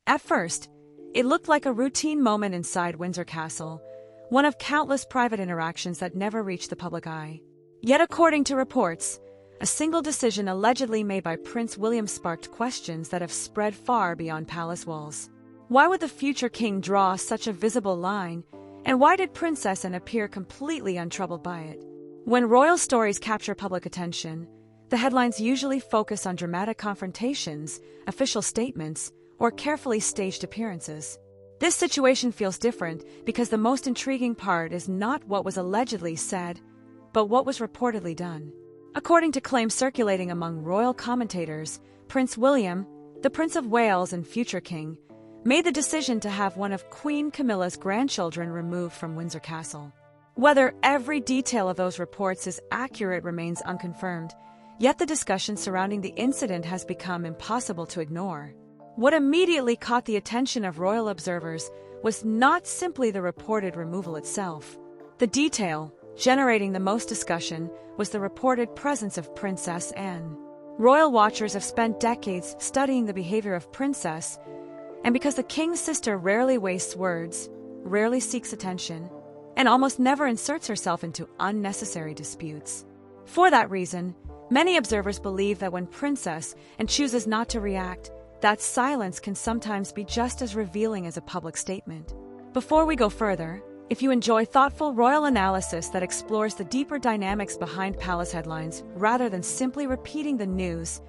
At first, it looked like a routine moment inside Windsor Castle, one of countless private interactions that never reached the public eye. Yet according to reports, a single decision allegedly made by Prince William sparked questions that have spread far beyond palace walls. Why would the future king draw such a visible line, and why did Princess Anne appear completely untroubled by it? When royal stories capture public attention, the headlines usually focus on dramatic confrontations, official statements, or carefully staged appearances. This situation feels different because the most intriguing part is not what was allegedly said, but what was reportedly done. According to claims circulating among royal commentators, Prince William, the Prince of Wales and future king, made the decision to have one of Queen Camilla's grandchildren removed from Windsor Castle. Whether every detail of those reports is accurate remains unconfirmed, yet the discussion surrounding the incident has become impossible to ignore. What immediately caught the attention of royal observers was not simply the reported removal itself. The detail, generating the most discussion, was the reported presence of Princess Anne. Royal watchers have spent decades studying the behavior of Princess, and because the king's sister rarely wastes words, rarely seeks attention, and almost never inserts herself into unnecessary disputes. For that reason, many observers believe that when Princess Anne chooses not to react, that silence can sometimes be just as revealing as a public statement. Before we go further, if you enjoy thoughtful royal analysis that explores the deeper dynamics behind palace headlines rather than simply repeating the news,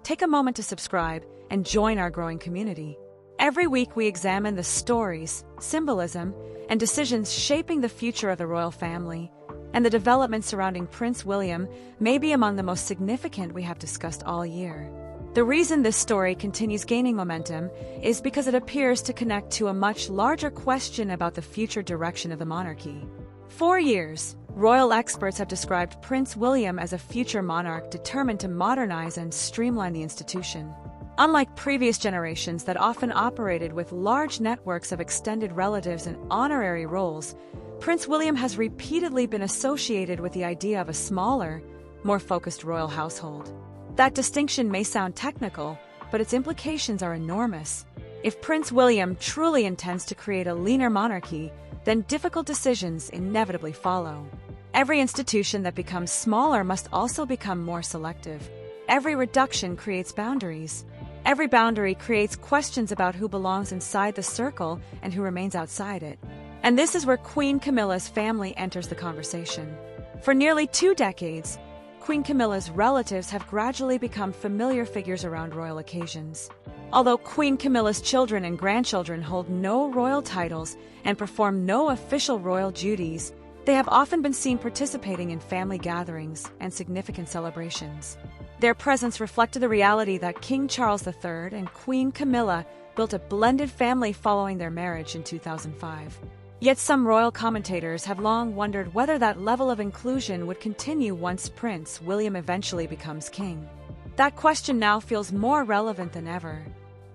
take a moment to subscribe and join our growing community. Every week we examine the stories, symbolism, and decisions shaping the future of the royal family, and the developments surrounding Prince William may be among the most significant we have discussed all year. The reason this story continues gaining momentum is because it appears to connect to a much larger question about the future direction of the monarchy. For years, royal experts have described Prince William as a future monarch determined to modernize and streamline the institution. Unlike previous generations that often operated with large networks of extended relatives and honorary roles, Prince William has repeatedly been associated with the idea of a smaller, more focused royal household. That distinction may sound technical, but its implications are enormous. If Prince William truly intends to create a leaner monarchy, then difficult decisions inevitably follow. Every institution that becomes smaller must also become more selective. Every reduction creates boundaries. Every boundary creates questions about who belongs inside the circle and who remains outside it. And this is where Queen Camilla's family enters the conversation. For nearly 2 decades, Queen Camilla's relatives have gradually become familiar figures around royal occasions. Although Queen Camilla's children and grandchildren hold no royal titles and perform no official royal duties, they have often been seen participating in family gatherings and significant celebrations. Their presence reflected the reality that King Charles III and Queen Camilla built a blended family following their marriage in 2005. Yet some royal commentators have long wondered whether that level of inclusion would continue once Prince William eventually becomes king. That question now feels more relevant than ever.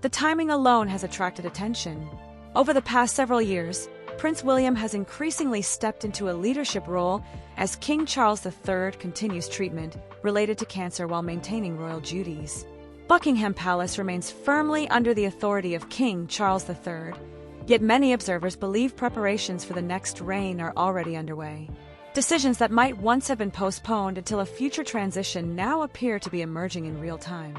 The timing alone has attracted attention. Over the past several years, Prince William has increasingly stepped into a leadership role as King Charles III continues treatment related to cancer while maintaining royal duties. Buckingham Palace remains firmly under the authority of King Charles III, yet many observers believe preparations for the next reign are already underway. Decisions that might once have been postponed until a future transition now appear to be emerging in real time.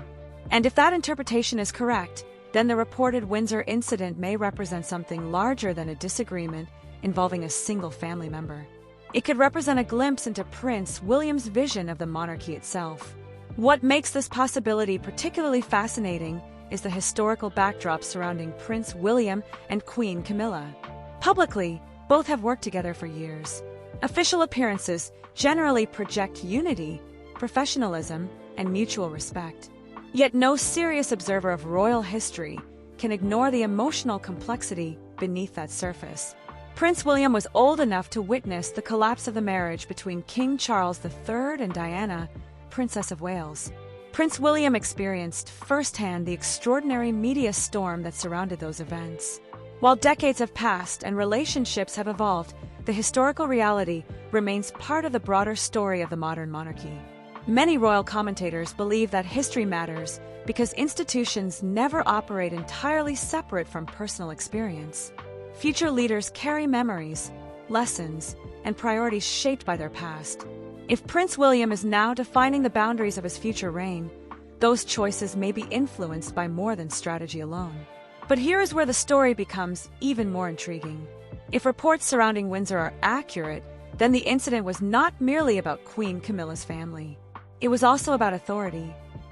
And if that interpretation is correct, then the reported Windsor incident may represent something larger than a disagreement involving a single family member. It could represent a glimpse into Prince William's vision of the monarchy itself. What makes this possibility particularly fascinating is the historical backdrop surrounding Prince William and Queen Camilla. Publicly, both have worked together for years. Official appearances generally project unity, professionalism, and mutual respect. Yet no serious observer of royal history can ignore the emotional complexity beneath that surface. Prince William was old enough to witness the collapse of the marriage between King Charles III and Diana, Princess of Wales. Prince William experienced firsthand the extraordinary media storm that surrounded those events. While decades have passed and relationships have evolved, the historical reality remains part of the broader story of the modern monarchy. Many royal commentators believe that history matters because institutions never operate entirely separate from personal experience. Future leaders carry memories, lessons, and priorities shaped by their past. If Prince William is now defining the boundaries of his future reign, those choices may be influenced by more than strategy alone. But here is where the story becomes even more intriguing. If reports surrounding Windsor are accurate, then the incident was not merely about Queen Camilla's family. It was also about authority.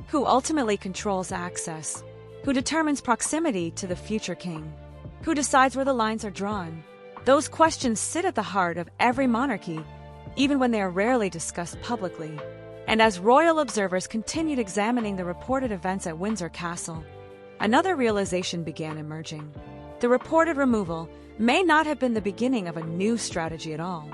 Who ultimately controls access? Who determines proximity to the future king? Who decides where the lines are drawn? Those questions sit at the heart of every monarchy, even when they are rarely discussed publicly. And as royal observers continued examining the reported events at Windsor Castle, another realization began emerging. The reported removal may not have been the beginning of a new strategy at all.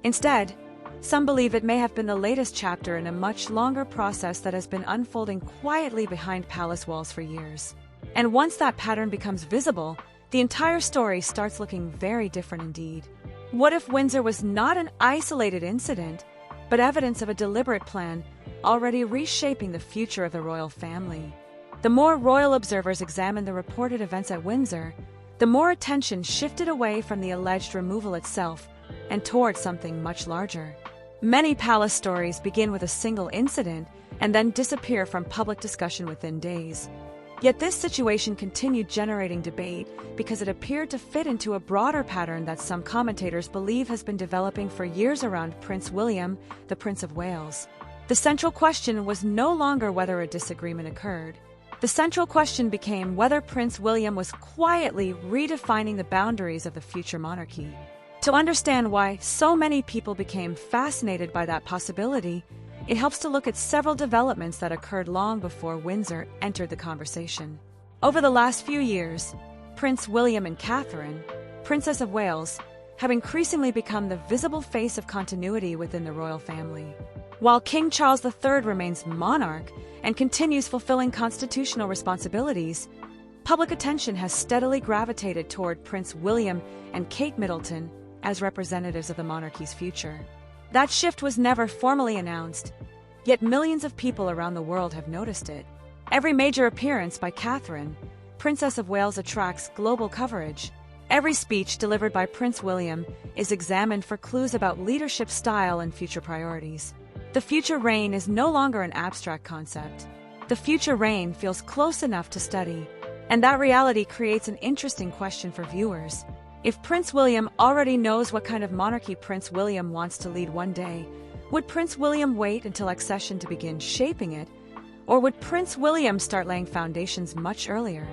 Instead, some believe it may have been the latest chapter in a much longer process that has been unfolding quietly behind palace walls for years. And once that pattern becomes visible, the entire story starts looking very different indeed. What if Windsor was not an isolated incident, but evidence of a deliberate plan already reshaping the future of the royal family? The more royal observers examined the reported events at Windsor, the more attention shifted away from the alleged removal itself and toward something much larger. Many palace stories begin with a single incident and then disappear from public discussion within days. Yet this situation continued generating debate because it appeared to fit into a broader pattern that some commentators believe has been developing for years around Prince William, the Prince of Wales. The central question was no longer whether a disagreement occurred. The central question became whether Prince William was quietly redefining the boundaries of the future monarchy. To understand why so many people became fascinated by that possibility, it helps to look at several developments that occurred long before Windsor entered the conversation. Over the last few years, Prince William and Catherine, Princess of Wales, have increasingly become the visible face of continuity within the royal family. While King Charles III remains monarch and continues fulfilling constitutional responsibilities, public attention has steadily gravitated toward Prince William and Kate Middleton as representatives of the monarchy's future. That shift was never formally announced, yet millions of people around the world have noticed it. Every major appearance by Catherine, Princess of Wales, attracts global coverage. Every speech delivered by Prince William is examined for clues about leadership style and future priorities. The future reign is no longer an abstract concept. The future reign feels close enough to study, and that reality creates an interesting question for viewers. If Prince William already knows what kind of monarchy Prince William wants to lead one day, would Prince William wait until accession to begin shaping it, or would Prince William start laying foundations much earlier?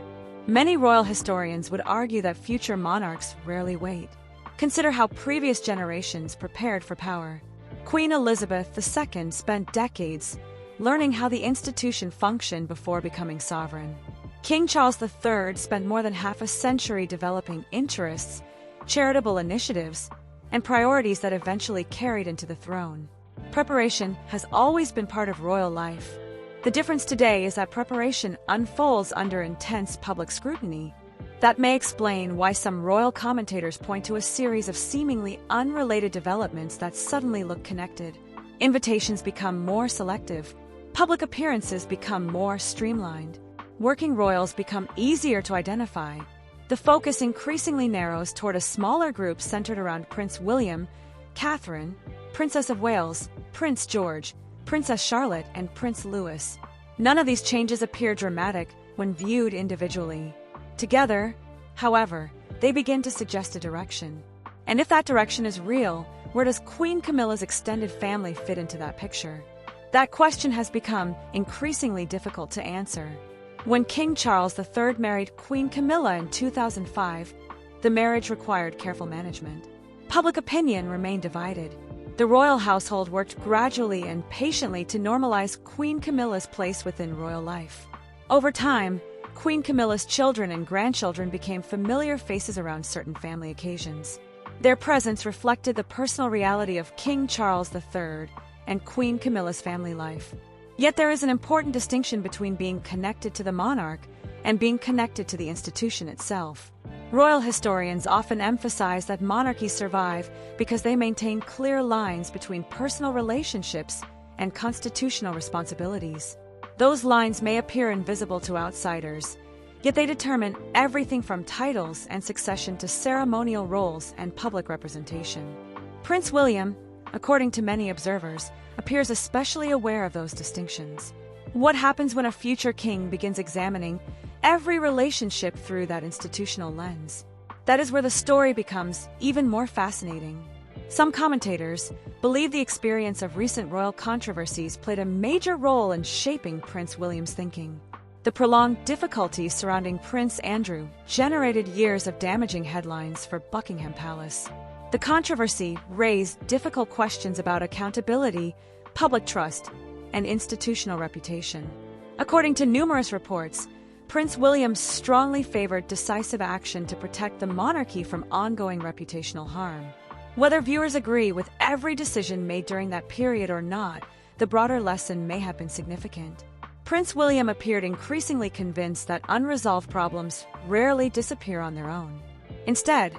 Many royal historians would argue that future monarchs rarely wait. Consider how previous generations prepared for power. Queen Elizabeth II spent decades learning how the institution functioned before becoming sovereign. King Charles III spent more than half a century developing interests, charitable initiatives, and priorities that eventually carried into the throne. Preparation has always been part of royal life. The difference today is that preparation unfolds under intense public scrutiny. That may explain why some royal commentators point to a series of seemingly unrelated developments that suddenly look connected. Invitations become more selective. Public appearances become more streamlined. Working royals become easier to identify. The focus increasingly narrows toward a smaller group centered around Prince William, Catherine, Princess of Wales, Prince George, Princess Charlotte, and Prince Louis. None of these changes appear dramatic when viewed individually. Together, however, they begin to suggest a direction. And if that direction is real, where does Queen Camilla's extended family fit into that picture? That question has become increasingly difficult to answer. When King Charles III married Queen Camilla in 2005, the marriage required careful management. Public opinion remained divided. The royal household worked gradually and patiently to normalize Queen Camilla's place within royal life. Over time, Queen Camilla's children and grandchildren became familiar faces around certain family occasions. Their presence reflected the personal reality of King Charles III and Queen Camilla's family life. Yet there is an important distinction between being connected to the monarch and being connected to the institution itself. Royal historians often emphasize that monarchies survive because they maintain clear lines between personal relationships and constitutional responsibilities. Those lines may appear invisible to outsiders, yet they determine everything from titles and succession to ceremonial roles and public representation. Prince William, according to many observers, appears especially aware of those distinctions. What happens when a future king begins examining every relationship through that institutional lens? That is where the story becomes even more fascinating. Some commentators believe the experience of recent royal controversies played a major role in shaping Prince William's thinking. The prolonged difficulties surrounding Prince Andrew generated years of damaging headlines for Buckingham Palace. The controversy raised difficult questions about accountability, public trust, and institutional reputation. According to numerous reports, Prince William strongly favored decisive action to protect the monarchy from ongoing reputational harm. Whether viewers agree with every decision made during that period or not, the broader lesson may have been significant. Prince William appeared increasingly convinced that unresolved problems rarely disappear on their own. Instead,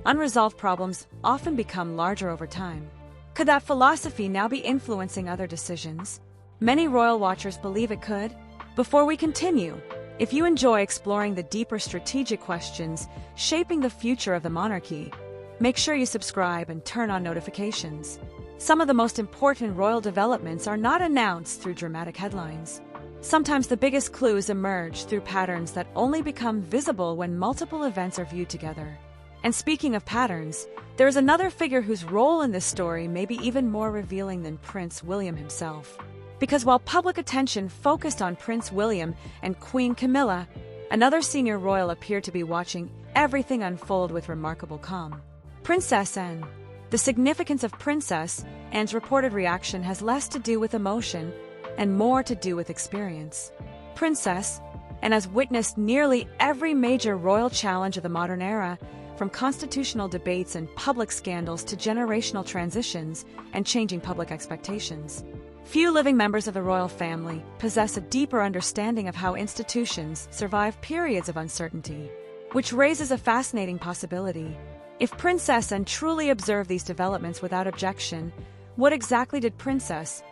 unresolved problems often become larger over time. Could that philosophy now be influencing other decisions? Many royal watchers believe it could. Before we continue, if you enjoy exploring the deeper strategic questions shaping the future of the monarchy, make sure you subscribe and turn on notifications. Some of the most important royal developments are not announced through dramatic headlines. Sometimes the biggest clues emerge through patterns that only become visible when multiple events are viewed together. And speaking of patterns, there is another figure whose role in this story may be even more revealing than Prince William himself. Because while public attention focused on Prince William and Queen Camilla, another senior royal appeared to be watching everything unfold with remarkable calm. Princess Anne. The significance of Princess Anne's reported reaction has less to do with emotion and more to do with experience. Princess Anne has witnessed nearly every major royal challenge of the modern era, from constitutional debates and public scandals to generational transitions and changing public expectations. Few living members of the royal family possess a deeper understanding of how institutions survive periods of uncertainty, which raises a fascinating possibility. If Princess Anne truly observed these developments without objection, what exactly did Princess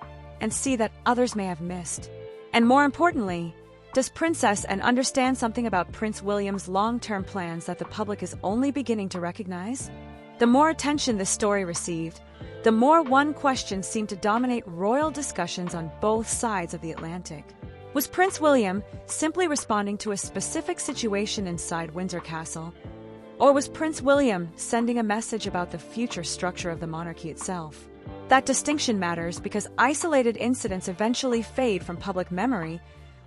Anne see that others may have missed? And more importantly, does Princess Anne understand something about Prince William's long-term plans that the public is only beginning to recognize? The more attention this story received, the more one question seemed to dominate royal discussions on both sides of the Atlantic. Was Prince William simply responding to a specific situation inside Windsor Castle? Or was Prince William sending a message about the future structure of the monarchy itself? That distinction matters because isolated incidents eventually fade from public memory,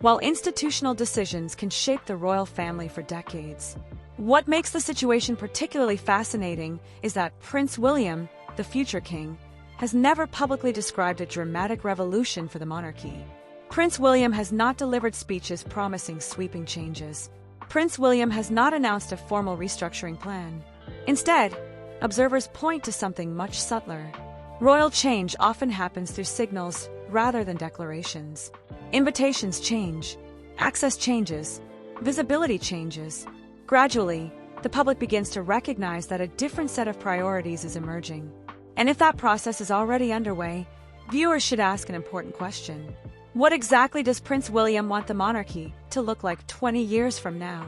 while institutional decisions can shape the royal family for decades. What makes the situation particularly fascinating is that Prince William, the future king, has never publicly described a dramatic revolution for the monarchy. Prince William has not delivered speeches promising sweeping changes. Prince William has not announced a formal restructuring plan. Instead, observers point to something much subtler. Royal change often happens through signals rather than declarations. Invitations change, access changes, visibility changes. Gradually, the public begins to recognize that a different set of priorities is emerging. And if that process is already underway, viewers should ask an important question. What exactly does Prince William want the monarchy to look like 20 years from now?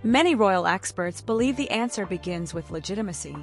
Many royal experts believe the answer begins with legitimacy.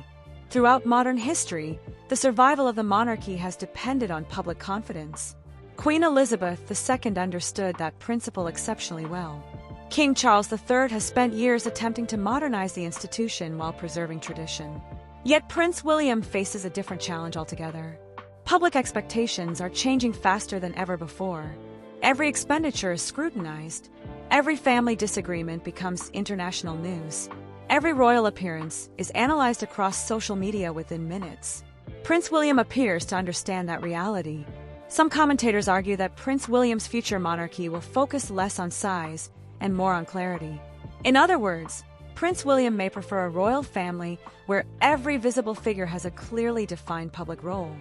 Throughout modern history, the survival of the monarchy has depended on public confidence. Queen Elizabeth II understood that principle exceptionally well. King Charles III has spent years attempting to modernize the institution while preserving tradition. Yet Prince William faces a different challenge altogether. Public expectations are changing faster than ever before. Every expenditure is scrutinized. Every family disagreement becomes international news. Every royal appearance is analyzed across social media within minutes. Prince William appears to understand that reality. Some commentators argue that Prince William's future monarchy will focus less on size and more on clarity. In other words, Prince William may prefer a royal family where every visible figure has a clearly defined public role.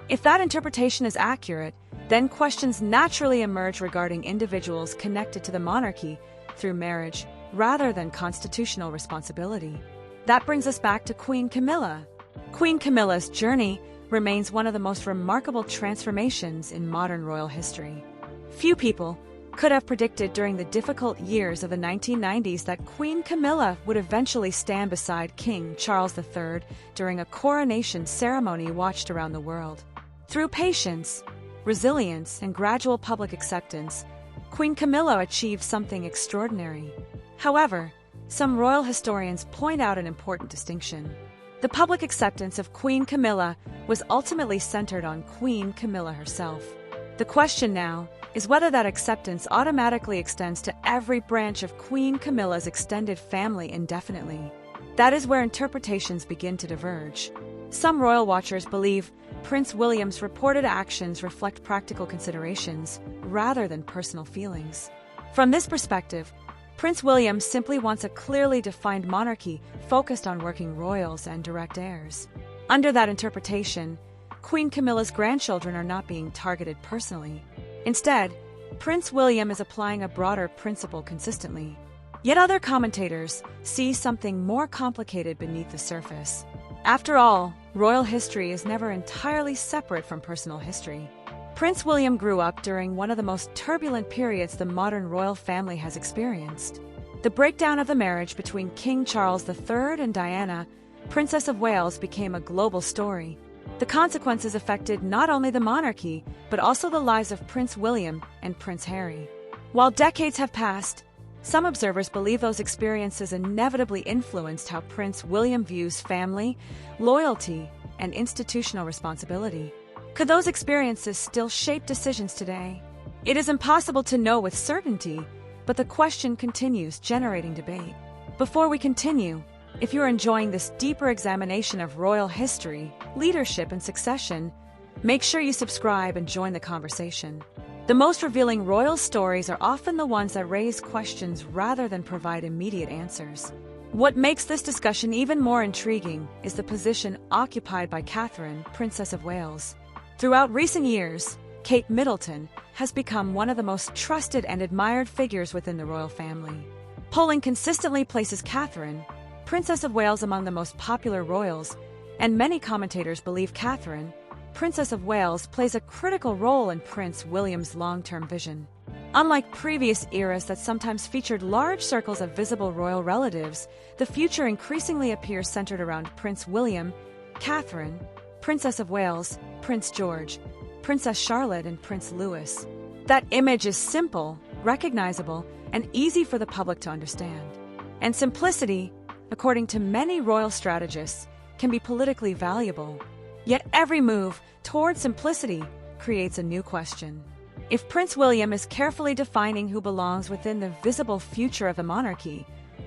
If that interpretation is accurate, then questions naturally emerge regarding individuals connected to the monarchy through marriage rather than constitutional responsibility. That brings us back to Queen Camilla. Queen Camilla's journey remains one of the most remarkable transformations in modern royal history. Few people could have predicted during the difficult years of the 1990s that Queen Camilla would eventually stand beside King Charles III during a coronation ceremony watched around the world. Through patience, resilience, and gradual public acceptance, Queen Camilla achieved something extraordinary. However, some royal historians point out an important distinction. The public acceptance of Queen Camilla was ultimately centered on Queen Camilla herself. The question now is whether that acceptance automatically extends to every branch of Queen Camilla's extended family indefinitely. That is where interpretations begin to diverge. Some royal watchers believe Prince William's reported actions reflect practical considerations rather than personal feelings. From this perspective, Prince William simply wants a clearly defined monarchy focused on working royals and direct heirs. Under that interpretation, Queen Camilla's grandchildren are not being targeted personally. Instead, Prince William is applying a broader principle consistently. Yet other commentators see something more complicated beneath the surface. After all, royal history is never entirely separate from personal history. Prince William grew up during one of the most turbulent periods the modern royal family has experienced. The breakdown of the marriage between King Charles III and Diana, Princess of Wales, became a global story. The consequences affected not only the monarchy, but also the lives of Prince William and Prince Harry. While decades have passed, some observers believe those experiences inevitably influenced how Prince William views family, loyalty, and institutional responsibility. Could those experiences still shape decisions today? It is impossible to know with certainty, but the question continues, generating debate. Before we continue, if you're enjoying this deeper examination of royal history, leadership, and succession, make sure you subscribe and join the conversation. The most revealing royal stories are often the ones that raise questions rather than provide immediate answers. What makes this discussion even more intriguing is the position occupied by Catherine, Princess of Wales. Throughout recent years, Kate Middleton has become one of the most trusted and admired figures within the royal family. Polling consistently places Catherine, Princess of Wales, among the most popular royals, and many commentators believe Catherine, Princess of Wales, plays a critical role in Prince William's long-term vision. Unlike previous eras that sometimes featured large circles of visible royal relatives, the future increasingly appears centered around Prince William, Catherine, Princess of Wales, Prince George, Princess Charlotte, and Prince Louis. That image is simple, recognizable, and easy for the public to understand. And simplicity, according to many royal strategists, can be politically valuable. Yet every move toward simplicity creates a new question. If Prince William is carefully defining who belongs within the visible future of the monarchy,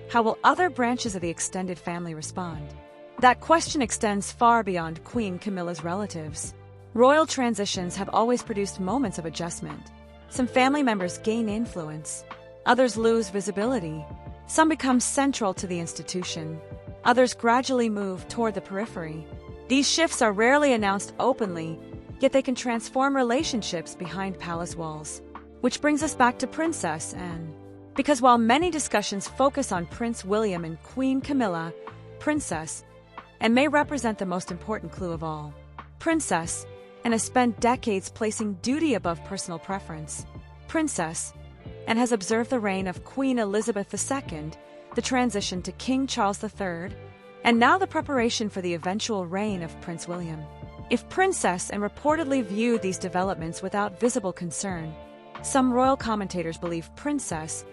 how will other branches of the extended family respond? That question extends far beyond Queen Camilla's relatives. Royal transitions have always produced moments of adjustment. Some family members gain influence. Others lose visibility. Some become central to the institution. Others gradually move toward the periphery. These shifts are rarely announced openly, yet they can transform relationships behind palace walls. Which brings us back to Princess Anne. Because while many discussions focus on Prince William and Queen Camilla, Princess Anne may represent the most important clue of all. Princess Anne has spent decades placing duty above personal preference. Princess Anne has observed the reign of Queen Elizabeth II, the transition to King Charles III, and now the preparation for the eventual reign of Prince William. If Princess Anne reportedly viewed these developments without visible concern, some royal commentators believe Princess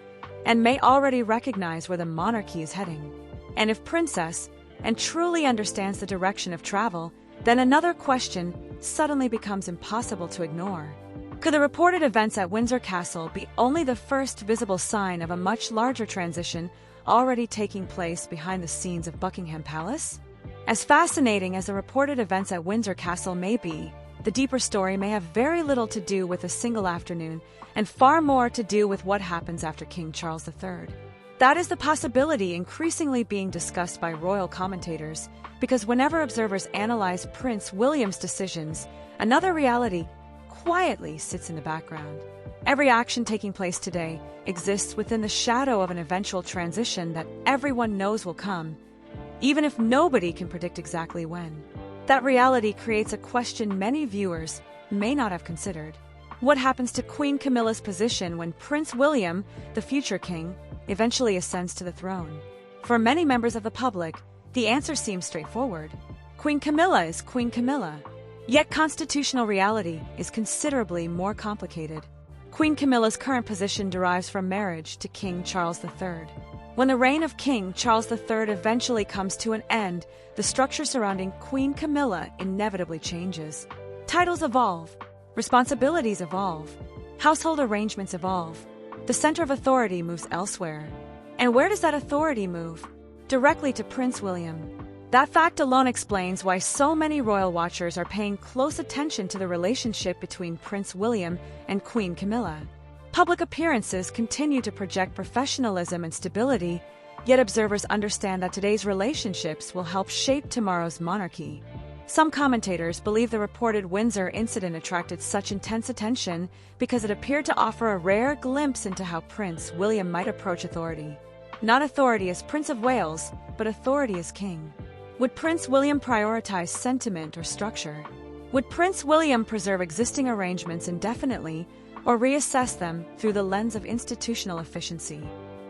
Anne may already recognize where the monarchy is heading. And if Princess Anne truly understands the direction of travel, then another question suddenly becomes impossible to ignore. Could the reported events at Windsor Castle be only the first visible sign of a much larger transition already taking place behind the scenes of Buckingham Palace? As fascinating as the reported events at Windsor Castle may be, the deeper story may have very little to do with a single afternoon and far more to do with what happens after King Charles III. That is the possibility increasingly being discussed by royal commentators, because whenever observers analyze Prince William's decisions, another reality quietly sits in the background. Every action taking place today exists within the shadow of an eventual transition that everyone knows will come, even if nobody can predict exactly when. that reality creates a question many viewers may not have considered. What happens to Queen Camilla's position when Prince William, the future king, eventually ascends to the throne? For many members of the public, the answer seems straightforward. Queen Camilla is Queen Camilla. Yet constitutional reality is considerably more complicated. Queen Camilla's current position derives from marriage to King Charles III. When the reign of King Charles III eventually comes to an end, the structure surrounding Queen Camilla inevitably changes. Titles evolve, responsibilities evolve, household arrangements evolve. The center of authority moves elsewhere. And where does that authority move? Directly to Prince William. That fact alone explains why so many royal watchers are paying close attention to the relationship between Prince William and Queen Camilla. Public appearances continue to project professionalism and stability, yet observers understand that today's relationships will help shape tomorrow's monarchy. Some commentators believe the reported Windsor incident attracted such intense attention because it appeared to offer a rare glimpse into how Prince William might approach authority. Not authority as Prince of Wales, but authority as king. Would Prince William prioritize sentiment or structure? Would Prince William preserve existing arrangements indefinitely or reassess them through the lens of institutional efficiency?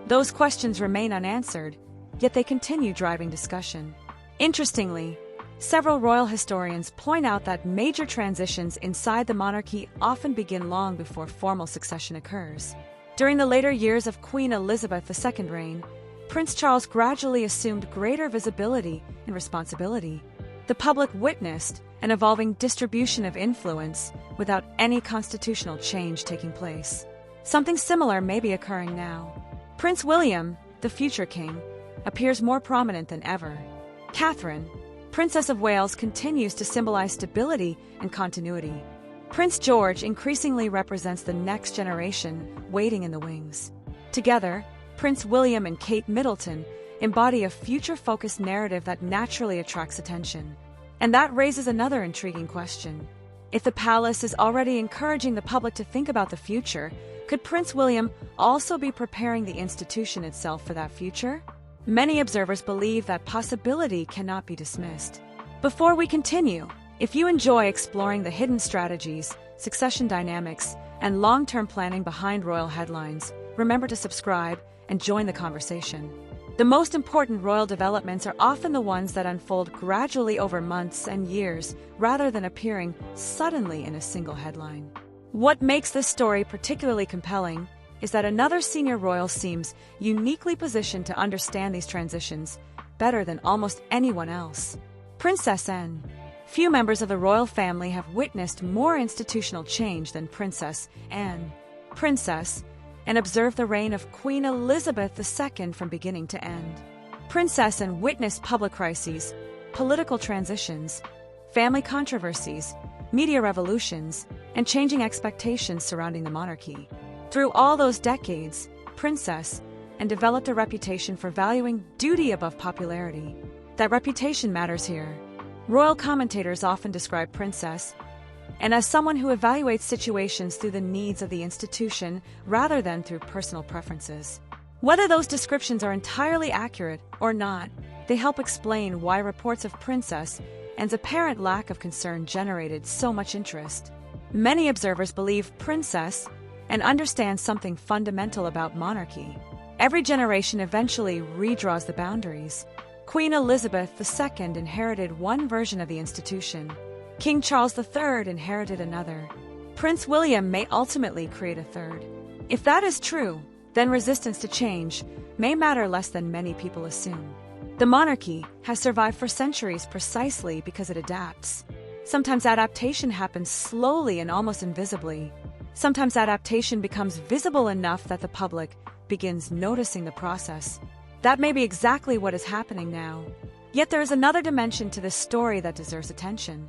Those questions remain unanswered, yet they continue driving discussion. Interestingly, several royal historians point out that major transitions inside the monarchy often begin long before formal succession occurs. During the later years of Queen Elizabeth II's reign, Prince Charles gradually assumed greater visibility and responsibility. The public witnessed an evolving distribution of influence without any constitutional change taking place. Something similar may be occurring now. Prince William, the future king, appears more prominent than ever. Catherine, Princess of Wales, continues to symbolize stability and continuity. Prince George increasingly represents the next generation waiting in the wings. Together, Prince William and Kate Middleton embody a future-focused narrative that naturally attracts attention. And that raises another intriguing question. If the palace is already encouraging the public to think about the future, could Prince William also be preparing the institution itself for that future? Many observers believe that possibility cannot be dismissed. Before we continue, if you enjoy exploring the hidden strategies, succession dynamics, and long-term planning behind royal headlines, remember to subscribe and join the conversation. The most important royal developments are often the ones that unfold gradually over months and years, rather than appearing suddenly in a single headline. What makes this story particularly compelling is that another senior royal seems uniquely positioned to understand these transitions better than almost anyone else. Princess Anne. Few members of the royal family have witnessed more institutional change than Princess Anne. Princess, and observed the reign of Queen Elizabeth II from beginning to end. Princess Anne witnessed public crises, political transitions, family controversies, media revolutions, and changing expectations surrounding the monarchy. Through all those decades, Princess Anne developed a reputation for valuing duty above popularity. That reputation matters here. Royal commentators often describe Princess Anne as someone who evaluates situations through the needs of the institution rather than through personal preferences. Whether those descriptions are entirely accurate or not, they help explain why reports of Princess Anne's apparent lack of concern generated so much interest. Many observers believe Princess Anne understands something fundamental about monarchy. Every generation eventually redraws the boundaries. Queen Elizabeth II inherited one version of the institution. King Charles III inherited another. Prince William may ultimately create a third. If that is true, then resistance to change may matter less than many people assume. The monarchy has survived for centuries precisely because it adapts. Sometimes adaptation happens slowly and almost invisibly. Sometimes adaptation becomes visible enough that the public begins noticing the process. That may be exactly what is happening now. Yet there is another dimension to this story that deserves attention.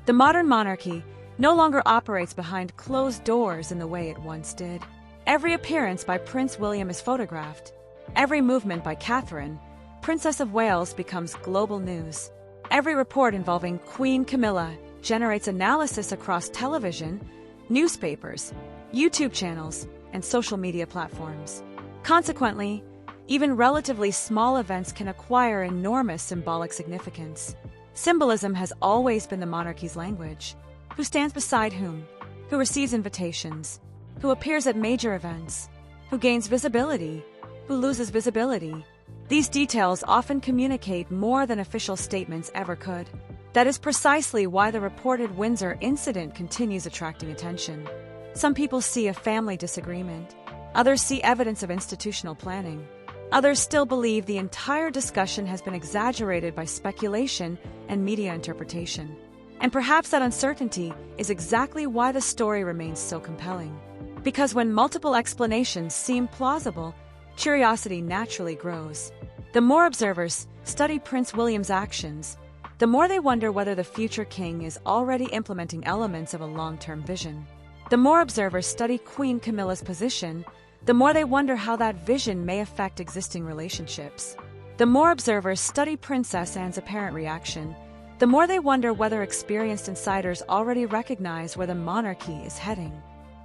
The modern monarchy no longer operates behind closed doors in the way it once did. Every appearance by Prince William is photographed. Every movement by Catherine, Princess of Wales, becomes global news. Every report involving Queen Camilla generates analysis across television, newspapers, YouTube channels, and social media platforms. Consequently, even relatively small events can acquire enormous symbolic significance. Symbolism has always been the monarchy's language. Who stands beside whom? Who receives invitations? Who appears at major events? Who gains visibility? Who loses visibility? These details often communicate more than official statements ever could. That is precisely why the reported Windsor incident continues attracting attention. Some people see a family disagreement. Others see evidence of institutional planning. Others still believe the entire discussion has been exaggerated by speculation and media interpretation. And perhaps that uncertainty is exactly why the story remains so compelling. Because when multiple explanations seem plausible, curiosity naturally grows. The more observers study Prince William's actions, the more they wonder whether the future king is already implementing elements of a long-term vision. The more observers study Queen Camilla's position, the more they wonder how that vision may affect existing relationships. The more observers study Princess Anne's apparent reaction, the more they wonder whether experienced insiders already recognize where the monarchy is heading.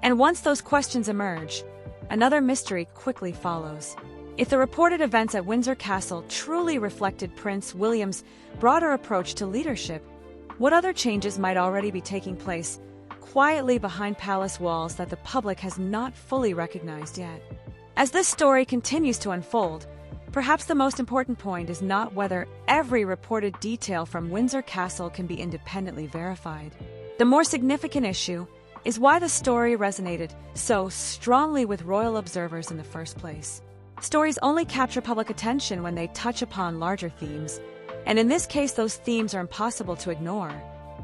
And once those questions emerge, another mystery quickly follows. If the reported events at Windsor Castle truly reflected Prince William's broader approach to leadership, what other changes might already be taking place quietly behind palace walls that the public has not fully recognized yet? As this story continues to unfold, perhaps the most important point is not whether every reported detail from Windsor Castle can be independently verified. The more significant issue is why the story resonated so strongly with royal observers in the first place. Stories only capture public attention when they touch upon larger themes, and in this case those themes are impossible to ignore.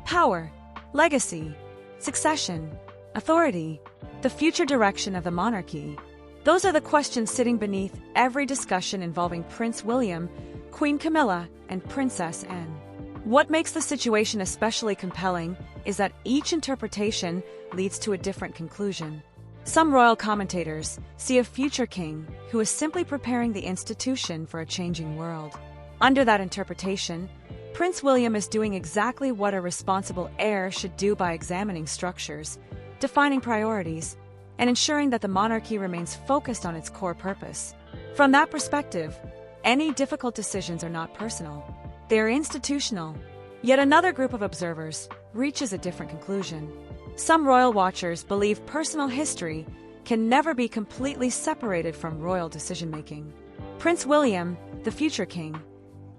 Power, legacy, succession, authority, the future direction of the monarchy. Those are the questions sitting beneath every discussion involving Prince William, Queen Camilla, and Princess Anne. What makes the situation especially compelling is that each interpretation leads to a different conclusion. Some royal commentators see a future king who is simply preparing the institution for a changing world. Under that interpretation, Prince William is doing exactly what a responsible heir should do by examining structures, defining priorities, and ensuring that the monarchy remains focused on its core purpose. From that perspective, any difficult decisions are not personal. They are institutional. Yet another group of observers reaches a different conclusion. Some royal watchers believe personal history can never be completely separated from royal decision-making. Prince William, the future king,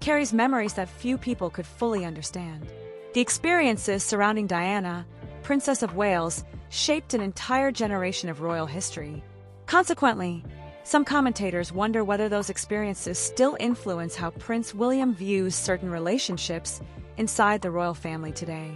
carries memories that few people could fully understand. The experiences surrounding Diana, Princess of Wales, shaped an entire generation of royal history. Consequently, some commentators wonder whether those experiences still influence how Prince William views certain relationships inside the royal family today.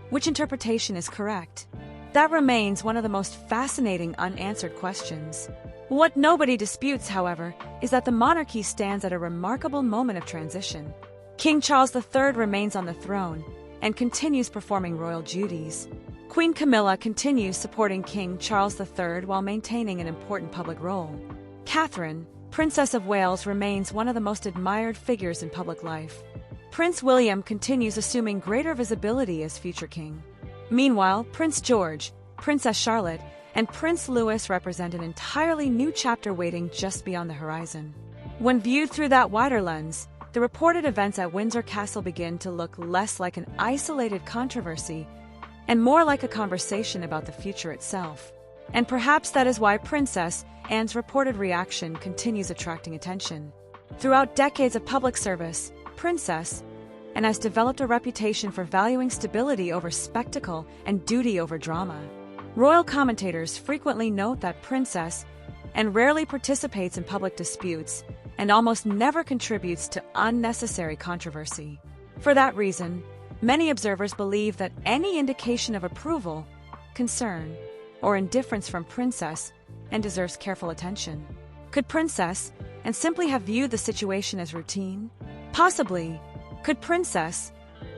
Which interpretation is correct? That remains one of the most fascinating unanswered questions. What nobody disputes, however, is that the monarchy stands at a remarkable moment of transition. King Charles III remains on the throne and continues performing royal duties. Queen Camilla continues supporting King Charles III while maintaining an important public role. Catherine, Princess of Wales, remains one of the most admired figures in public life. Prince William continues assuming greater visibility as future king. Meanwhile, Prince George, Princess Charlotte, and Prince Louis represent an entirely new chapter waiting just beyond the horizon. When viewed through that wider lens, the reported events at Windsor Castle begin to look less like an isolated controversy and more like a conversation about the future itself. And perhaps that is why Princess Anne's reported reaction continues attracting attention. Throughout decades of public service, Princess Anne has developed a reputation for valuing stability over spectacle and duty over drama. Royal commentators frequently note that Princess Anne rarely participates in public disputes and almost never contributes to unnecessary controversy. For that reason, many observers believe that any indication of approval, concern, or indifference from Princess Anne deserves careful attention. Could Princess Anne simply have viewed the situation as routine? Possibly. Could Princess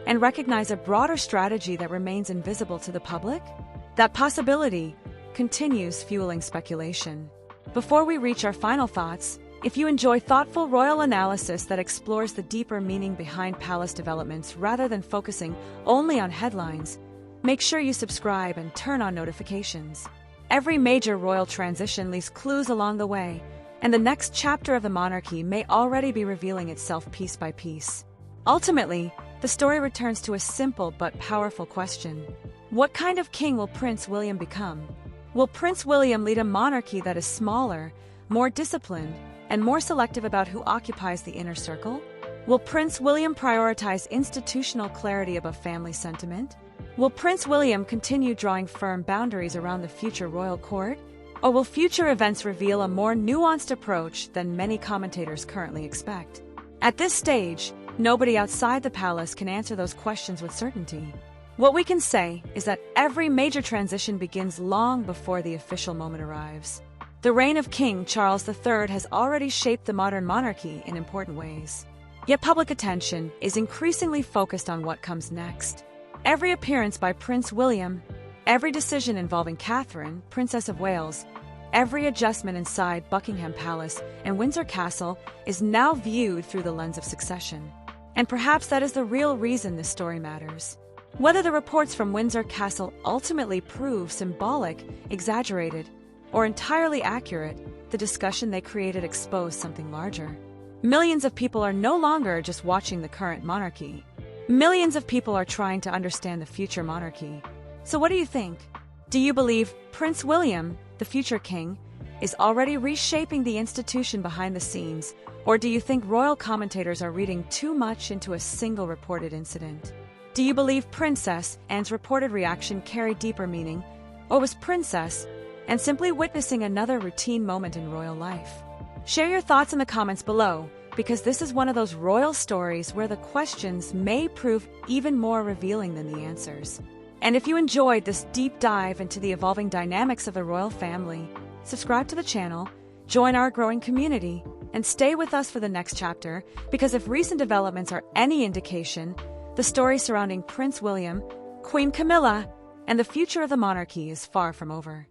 Anne recognize a broader strategy that remains invisible to the public? That possibility continues fueling speculation. Before we reach our final thoughts, if you enjoy thoughtful royal analysis that explores the deeper meaning behind palace developments rather than focusing only on headlines, make sure you subscribe and turn on notifications. Every major royal transition leaves clues along the way, and the next chapter of the monarchy may already be revealing itself piece by piece. Ultimately, the story returns to a simple but powerful question. What kind of king will Prince William become? Will Prince William lead a monarchy that is smaller, more disciplined, and more selective about who occupies the inner circle? Will Prince William prioritize institutional clarity above family sentiment? Will Prince William continue drawing firm boundaries around the future royal court? Or will future events reveal a more nuanced approach than many commentators currently expect? At this stage, nobody outside the palace can answer those questions with certainty. What we can say is that every major transition begins long before the official moment arrives. The reign of King Charles III has already shaped the modern monarchy in important ways. Yet public attention is increasingly focused on what comes next. Every appearance by Prince William, every decision involving Catherine, Princess of Wales, every adjustment inside Buckingham Palace and Windsor Castle is now viewed through the lens of succession. And perhaps that is the real reason this story matters. Whether the reports from Windsor Castle ultimately prove symbolic, exaggerated, or entirely accurate, the discussion they created exposed something larger. Millions of people are no longer just watching the current monarchy. Millions of people are trying to understand the future monarchy. So what do you think? Do you believe Prince William, the future king, is already reshaping the institution behind the scenes, or do you think royal commentators are reading too much into a single reported incident? Do you believe Princess Anne's reported reaction carried deeper meaning, or was Princess Anne simply witnessing another routine moment in royal life? Share your thoughts in the comments below, because this is one of those royal stories where the questions may prove even more revealing than the answers. And if you enjoyed this deep dive into the evolving dynamics of the royal family, subscribe to the channel, join our growing community, and stay with us for the next chapter, because if recent developments are any indication, the story surrounding Prince William, Queen Camilla, and the future of the monarchy is far from over.